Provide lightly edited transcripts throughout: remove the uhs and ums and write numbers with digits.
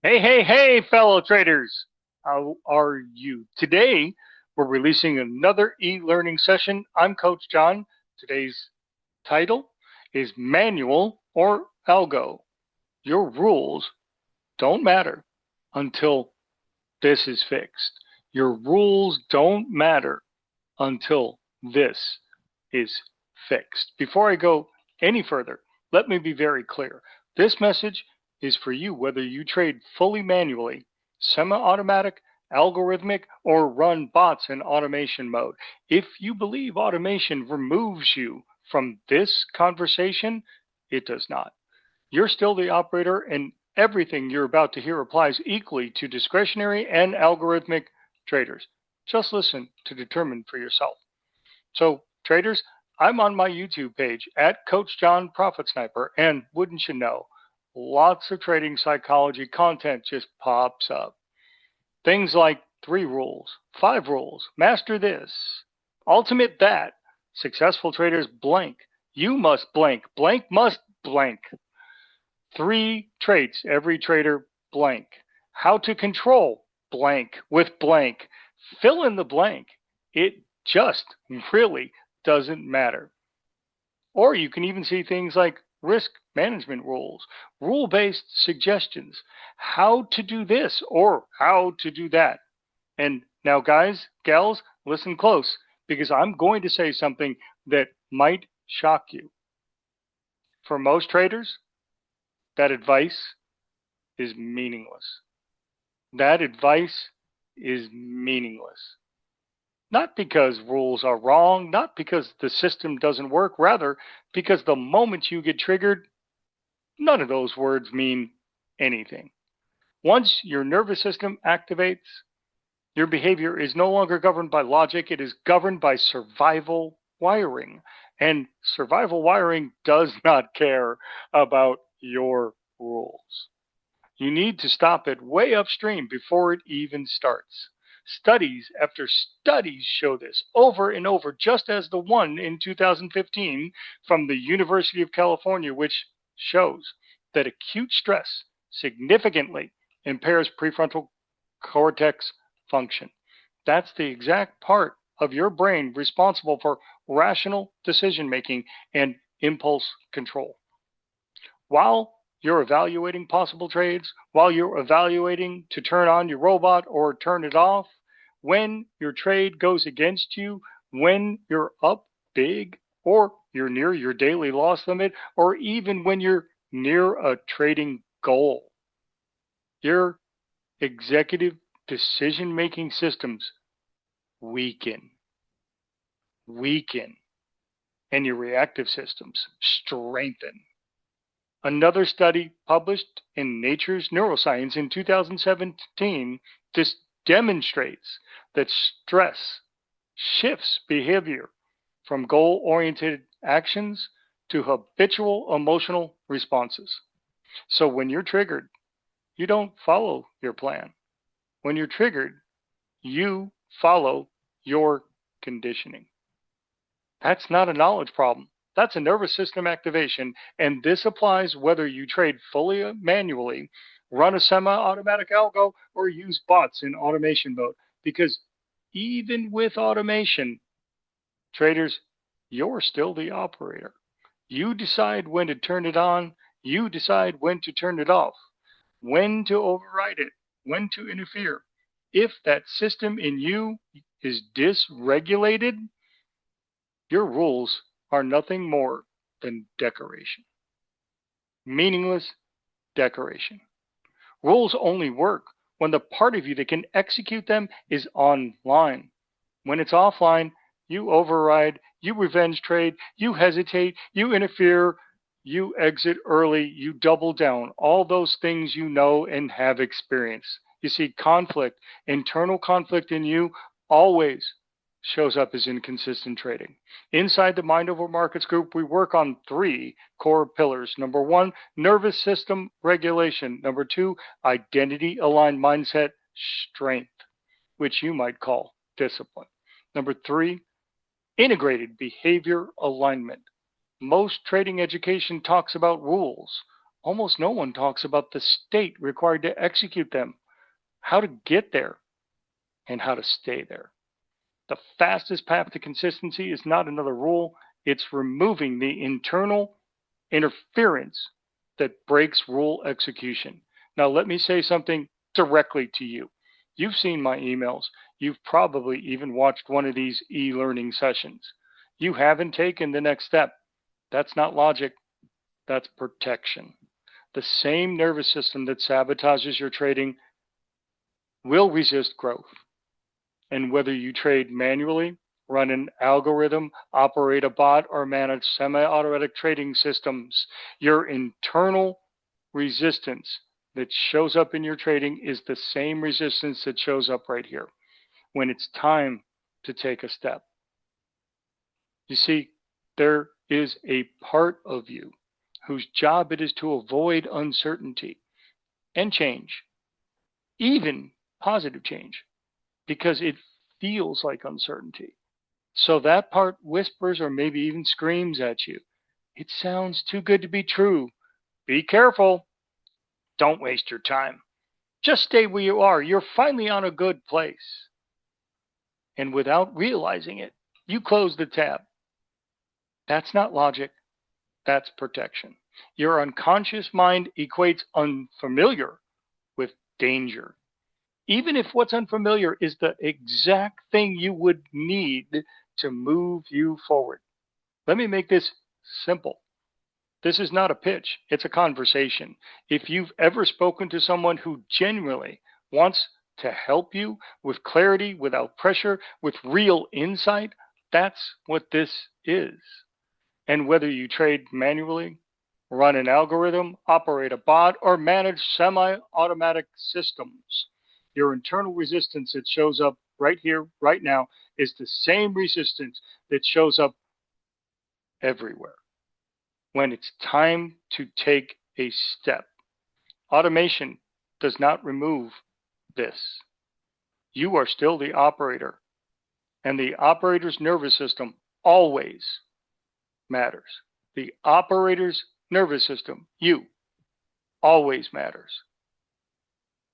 Hey, hey, hey, fellow traders! How are you? Today, we're releasing another e-learning session. I'm Coach John. Today's title is Manual or Algo. Your rules don't matter until this is fixed. Your rules don't matter until this is fixed. Before I go any further, let me be very clear. This message is for you whether you trade fully manually, semi-automatic, algorithmic, or run bots in automation mode. If you believe automation removes you from this conversation, it does not. You're still the operator, and everything you're about to hear applies equally to discretionary and algorithmic traders. Just listen to determine for yourself. So, traders, I'm on my YouTube page at Coach John Profit Sniper, and wouldn't you know, lots of trading psychology content just pops up. Things like 3 rules, 5 rules, master this, ultimate that, successful traders blank, you must blank, blank must blank. 3 traits every trader blank. How to control blank with blank. Fill in the blank. It just really doesn't matter. Or you can even see things like risk management rules, rule-based suggestions, how to do this or how to do that. And now, guys, gals, listen close because I'm going to say something that might shock you. For most traders, that advice is meaningless. That advice is meaningless. Not because rules are wrong, not because the system doesn't work, rather, because the moment you get triggered, none of those words mean anything. Once your nervous system activates, your behavior is no longer governed by logic, it is governed by survival wiring. And survival wiring does not care about your rules. You need to stop it way upstream before it even starts. Studies after studies show this over and over, just as the one in 2015 from the University of California, which shows that acute stress significantly impairs prefrontal cortex function. That's the exact part of your brain responsible for rational decision making and impulse control. While you're evaluating possible trades, while you're evaluating to turn on your robot or turn it off, when your trade goes against you, when you're up big or you're near your daily loss limit, or even when you're near a trading goal, your executive decision making systems weaken, weaken, and your reactive systems strengthen. Another study published in Nature's Neuroscience in 2017 just demonstrates that stress shifts behavior from goal-oriented actions to habitual emotional responses. So when you're triggered, you don't follow your plan. When you're triggered, you follow your conditioning. That's not a knowledge problem. That's a nervous system activation, and this applies whether you trade fully manually, run a semi-automatic algo, or use bots in automation mode. Because even with automation, traders, you're still the operator. You decide when to turn it on, you decide when to turn it off, when to override it, when to interfere. If that system in you is dysregulated, your rules are nothing more than decoration. Meaningless decoration. Rules only work when the part of you that can execute them is online. When it's offline, you override, you revenge trade, you hesitate, you interfere, you exit early, you double down. All those things you know and have experienced. You see, conflict, internal conflict in you always shows up as inconsistent trading. Inside the Mind Over Markets group, we work on 3 core pillars. Number 1, nervous system regulation. Number 2, identity aligned mindset strength, which you might call discipline. Number 3, integrated behavior alignment. Most trading education talks about rules. almost no one talks about the state required to execute them, how to get there, and how to stay there. The fastest path to consistency is not another rule, it's removing the internal interference that breaks rule execution. Now, let me say something directly to you. You've seen my emails. You've probably even watched one of these e-learning sessions. You haven't taken the next step. That's not logic, that's protection. The same nervous system that sabotages your trading will resist growth. And whether you trade manually, run an algorithm, operate a bot, or manage semi-automatic trading systems, your internal resistance that shows up in your trading is the same resistance that shows up right here when it's time to take a step. You see, there is a part of you whose job it is to avoid uncertainty and change, even positive change, because it feels like uncertainty. So that part whispers or maybe even screams at you. It sounds too good to be true. Be careful. Don't waste your time. Just stay where you are. You're finally on a good place. And without realizing it, you close the tab. That's not logic. That's protection. Your unconscious mind equates unfamiliar with danger, even if what's unfamiliar is the exact thing you would need to move you forward. Let me make this simple. This is not a pitch, it's a conversation. If you've ever spoken to someone who genuinely wants to help you with clarity, without pressure, with real insight, that's what this is. And whether you trade manually, run an algorithm, operate a bot, or manage semi-automatic systems, your internal resistance that shows up right here, right now, is the same resistance that shows up everywhere when it's time to take a step. Automation does not remove this. You are still the operator, and the operator's nervous system always matters. The operator's nervous system, you, always matters.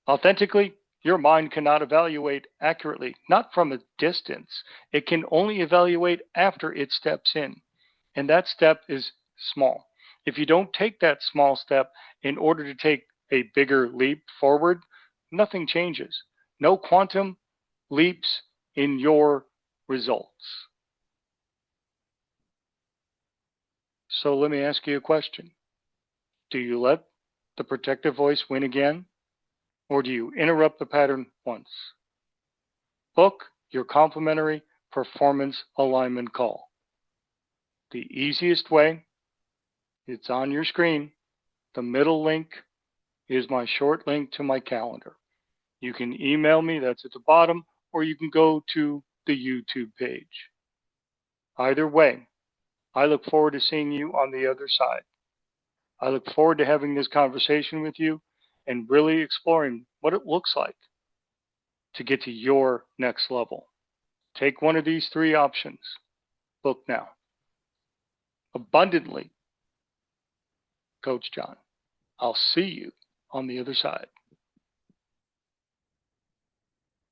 Authentically, your mind cannot evaluate accurately, not from a distance. It can only evaluate after it steps in. And that step is small. If you don't take that small step in order to take a bigger leap forward, nothing changes. No quantum leaps in your results. So let me ask you a question. Do you let the protective voice win again? Or do you interrupt the pattern once? Book your complimentary performance alignment call. The easiest way, it's on your screen. The middle link is my short link to my calendar. You can email me, that's at the bottom, or you can go to the YouTube page. Either way, I look forward to seeing you on the other side. I look forward to having this conversation with you and really exploring what it looks like to get to your next level. Take one of these three options. Book now. Abundantly, Coach John. I'll see you on the other side.